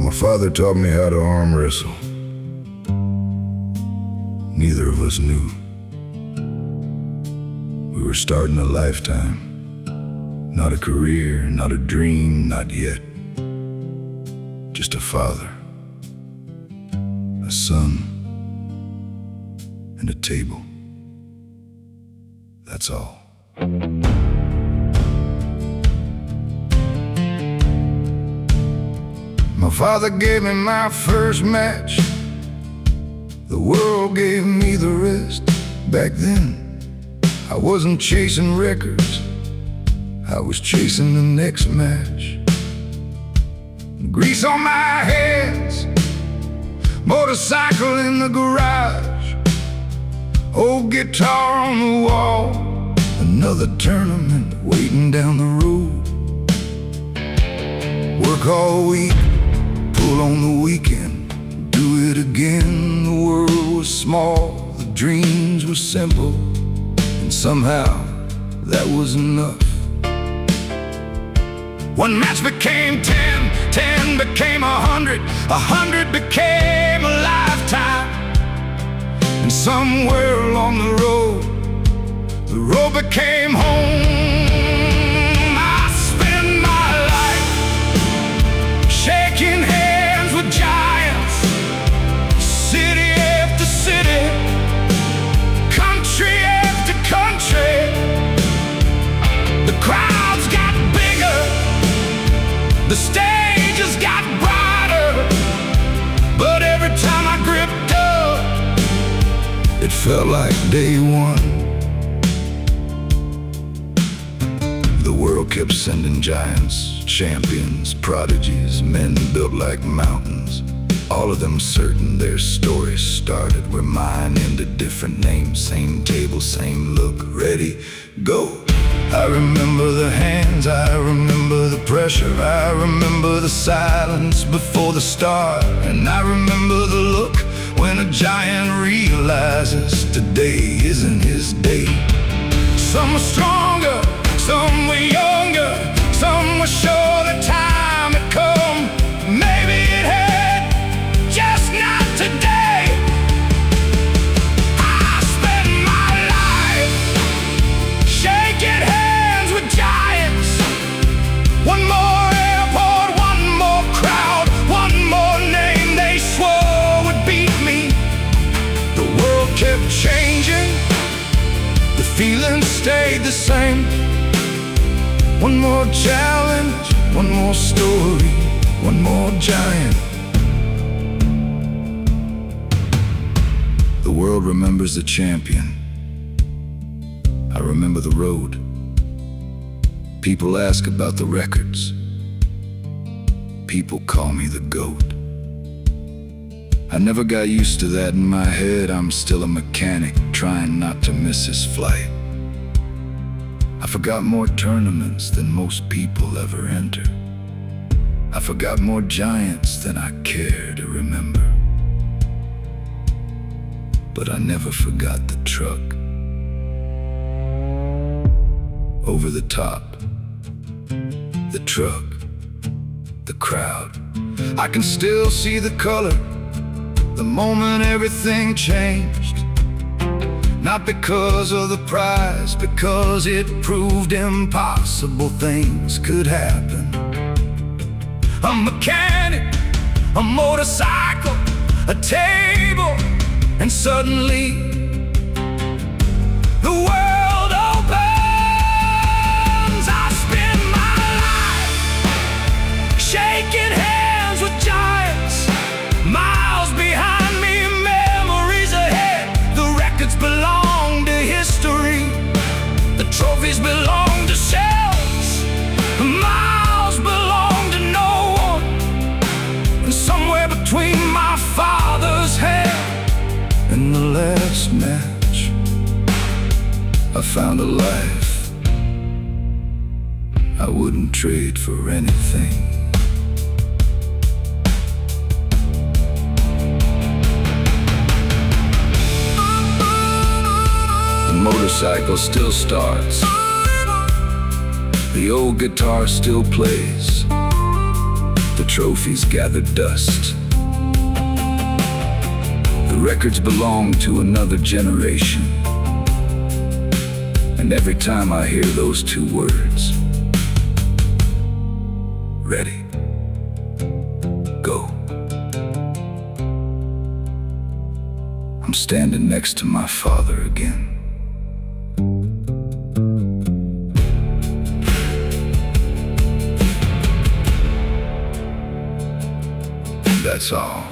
My father taught me how to arm wrestle. Neither of us knew. We were starting a lifetime. Not a career, not a dream, not yet. Just a father, a son, and a table. That's all. My father gave me my first match. The world gave me the rest. Back then, I wasn't chasing records, I was chasing the next match. Grease on my hands, motorcycle in the garage, old guitar on the wall, another tournament waiting down the road. Work all week, pull on the weekend, do it again. The world was small, the dreams were simple, and somehow that was enough. One match became 10, 10 became 100, 100 became a lifetime. And somewhere along the road became home. I spend my life shaking hands with giants, city after city, country after country. The crowds got bigger, the stages got brighter, but every time I gripped up, it felt like day one. The world kept sending giants, champions, prodigies, men built like mountains, all of them certain their stories started where mine ended. Different names, same table, same look, ready, go. I remember the hands, I remember the pressure, I remember the silence before the start, and I remember the look when a giant realizes today isn't his day. Some were stronger, some were younger, some were sure the time had come. Maybe it had, just not today. I spend my life shaking hands with giants. One more airport, one more crowd, one more name they swore would beat me. The world kept changing, the feeling stayed the same. One more challenge, one more story, one more giant. The world remembers the champion. I remember the road. People ask about the records. People call me the GOAT. I never got used to that in my head. I'm still a mechanic, trying not to miss his flight. I forgot more tournaments than most people ever enter. I forgot more giants than I care to remember. But I never forgot the truck. Over the top, the truck, the crowd. I can still see the color, the moment everything changed. Not because of the prize, because it proved impossible things could happen. A mechanic, a motorcycle, a table, and suddenly the world opens. I spend my life shaking hands with giants, miles behind me, memories ahead. The records belong to history, the trophies belong to shelves, the miles belong to no one. And somewhere between my father's hand and the last match, I found a life I wouldn't trade for anything. The motorcycle still starts, the old guitar still plays, the trophies gather dust. The records belong to another generation. And every time I hear those two words, ready, go, I'm standing next to my father again. That's all.